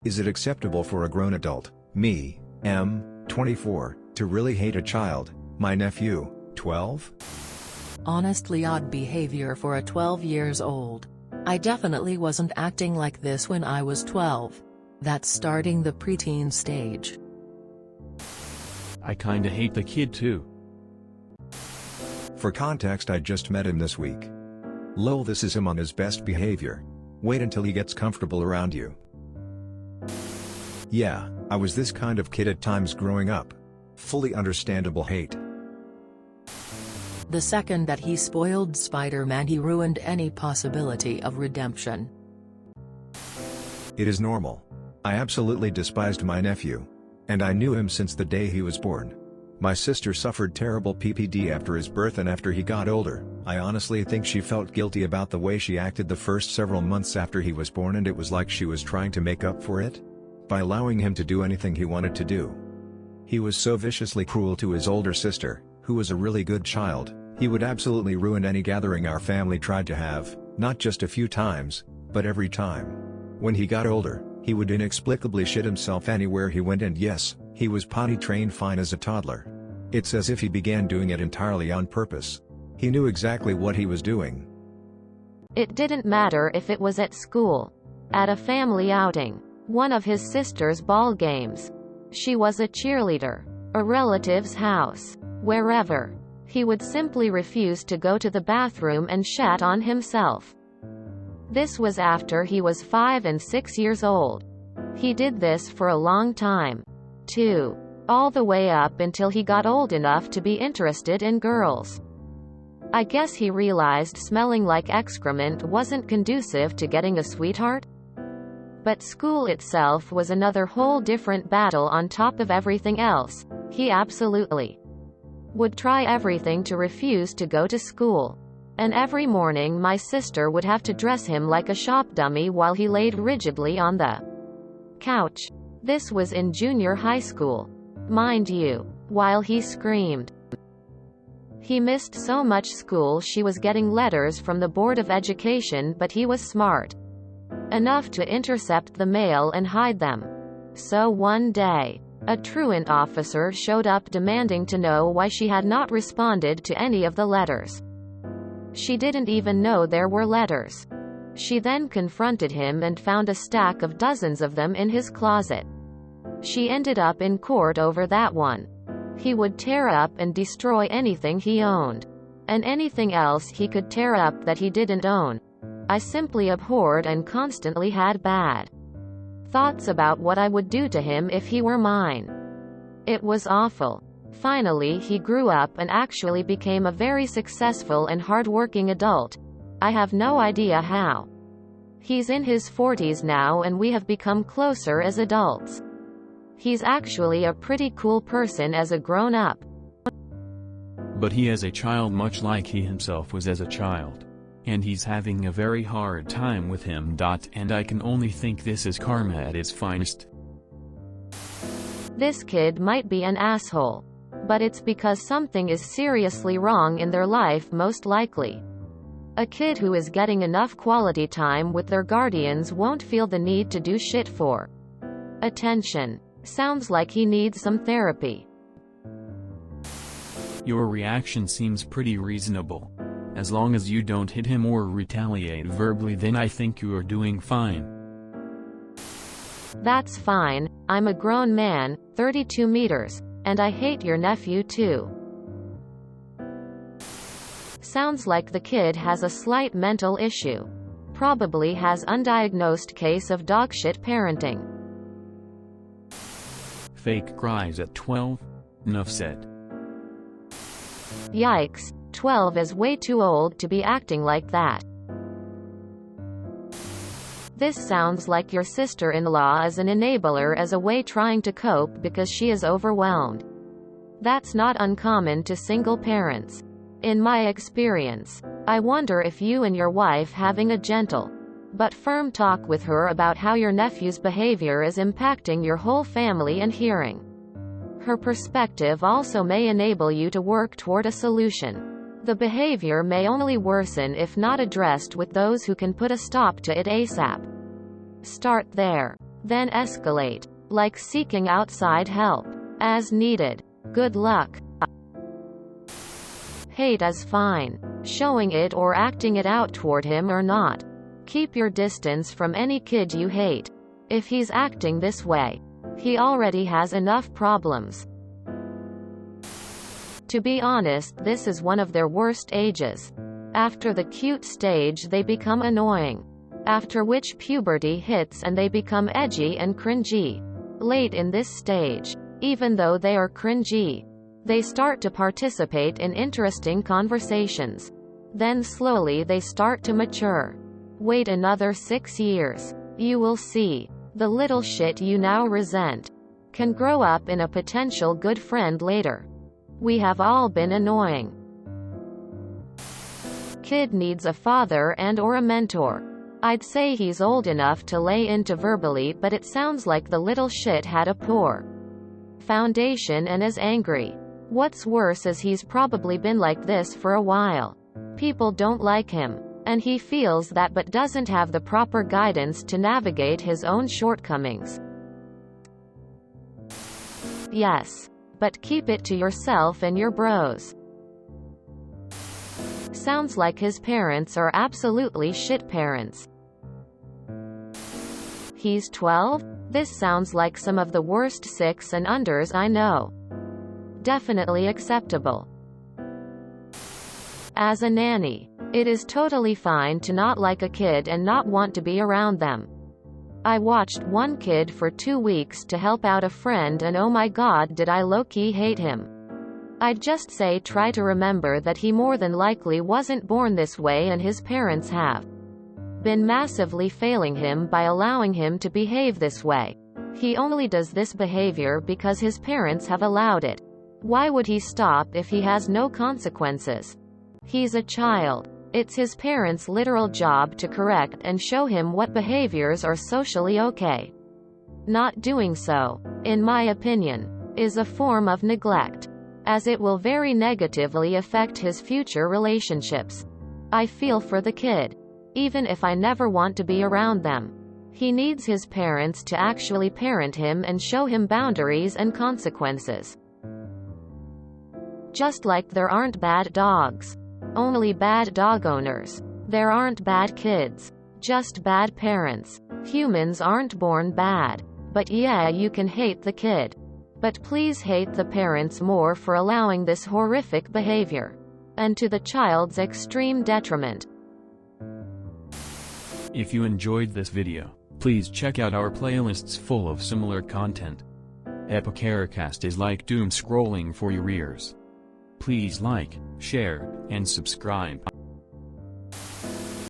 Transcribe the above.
Is it acceptable for a grown adult, me, M, 24, to really hate a child, my nephew, 12? Honestly, odd behavior for a 12 years old. I definitely wasn't acting like this when I was 12. That's starting the preteen stage. I kinda hate the kid too. For context, I just met him this week. Lol, this is him on his best behavior. Wait until he gets comfortable around you. Yeah, I was this kind of kid at times growing up. Fully understandable hate. The second that he spoiled Spider-Man, he ruined any possibility of redemption. It is normal. I absolutely despised my nephew. And I knew him since the day he was born. My sister suffered terrible PPD after his birth, and after he got older, I honestly think she felt guilty about the way she acted the first several months after he was born, and it was like she was trying to make up for it by allowing him to do anything he wanted to do. He was so viciously cruel to his older sister, who was a really good child. He would absolutely ruin any gathering our family tried to have, not just a few times, but every time. When he got older, he would inexplicably shit himself anywhere he went, and yes, he was potty trained fine as a toddler. It's as if he began doing it entirely on purpose. He knew exactly what he was doing. It didn't matter if it was at school, at a family outing, one of his sister's ball games. She was a cheerleader, a relative's house, wherever. He would simply refuse to go to the bathroom and shat on himself. This was after he was 5 and 6 years old. He did this for a long time, too. All the way up until he got old enough to be interested in girls. I guess he realized smelling like excrement wasn't conducive to getting a sweetheart. But school itself was another whole different battle on top of everything else. He absolutely would try everything to refuse to go to school. And every morning my sister would have to dress him like a shop dummy while he laid rigidly on the couch. This was in junior high school, mind you, while he screamed. He missed so much school she was getting letters from the Board of Education, but he was smart enough to intercept the mail and hide them. So one day, a truant officer showed up demanding to know why she had not responded to any of the letters. She didn't even know there were letters. She then confronted him and found a stack of dozens of them in his closet. She ended up in court over that one. He would tear up and destroy anything he owned. And anything else he could tear up that he didn't own. I simply abhorred and constantly had bad thoughts about what I would do to him if he were mine. It was awful. Finally he grew up and actually became a very successful and hard-working adult. I have no idea how. He's in his 40s now and we have become closer as adults. He's actually a pretty cool person as a grown-up. But he is a child much like he himself was as a child. And he's having a very hard time with him. And I can only think this is karma at its finest. This kid might be an asshole. But it's because something is seriously wrong in their life, most likely. A kid who is getting enough quality time with their guardians won't feel the need to do shit for attention. Sounds like he needs some therapy. Your reaction seems pretty reasonable. As long as you don't hit him or retaliate verbally, then I think you are doing fine. That's fine. I'm a grown man, 32 meters, and I hate your nephew too. Sounds like the kid has a slight mental issue. Probably has undiagnosed case of dogshit parenting. Fake cries at 12? Enough said. Yikes, 12 is way too old to be acting like that. This sounds like your sister-in-law is an enabler as a way trying to cope because she is overwhelmed. That's not uncommon to single parents. In my experience, I wonder if you and your wife having a gentle but firm talk with her about how your nephew's behavior is impacting your whole family and hearing her perspective also may enable you to work toward a solution. The behavior may only worsen if not addressed with those who can put a stop to it ASAP. Start there. Then escalate, like seeking outside help, as needed. Good luck. Hate is fine. Showing it or acting it out toward him or not. Keep your distance from any kid you hate. If he's acting this way, he already has enough problems. To be honest, this is one of their worst ages. After the cute stage they become annoying. After which puberty hits and they become edgy and cringy. Late in this stage, even though they are cringy, they start to participate in interesting conversations. Then slowly they start to mature. Wait another 6 years. You will see. The little shit you now resent can grow up in a potential good friend later. We have all been annoying. Kid needs a father and/or a mentor. I'd say he's old enough to lay into verbally, but it sounds like the little shit had a poor foundation and is angry. What's worse is he's probably been like this for a while. People don't like him, and he feels that but doesn't have the proper guidance to navigate his own shortcomings. Yes, but keep it to yourself and your bros. Sounds like his parents are absolutely shit parents. He's 12? This sounds like some of the worst 6 and unders I know. Definitely acceptable. As a nanny, it is totally fine to not like a kid and not want to be around them. I watched one kid for 2 weeks to help out a friend and oh my god did I low-key hate him. I'd just say try to remember that he more than likely wasn't born this way and his parents have been massively failing him by allowing him to behave this way. He only does this behavior because his parents have allowed it. Why would he stop if he has no consequences? He's a child. It's his parents' literal job to correct and show him what behaviors are socially okay. Not doing so, in my opinion, is a form of neglect, as it will very negatively affect his future relationships. I feel for the kid. Even if I never want to be around them. He needs his parents to actually parent him and show him boundaries and consequences. Just like there aren't bad dogs. Only bad dog owners. There aren't bad kids. Just bad parents. Humans aren't born bad. But yeah, you can hate the kid. But please hate the parents more for allowing this horrific behavior. And to the child's extreme detriment. If you enjoyed this video, please check out our playlists full of similar content. ipeehornets is like doom scrolling for your ears. Please like, share, and subscribe.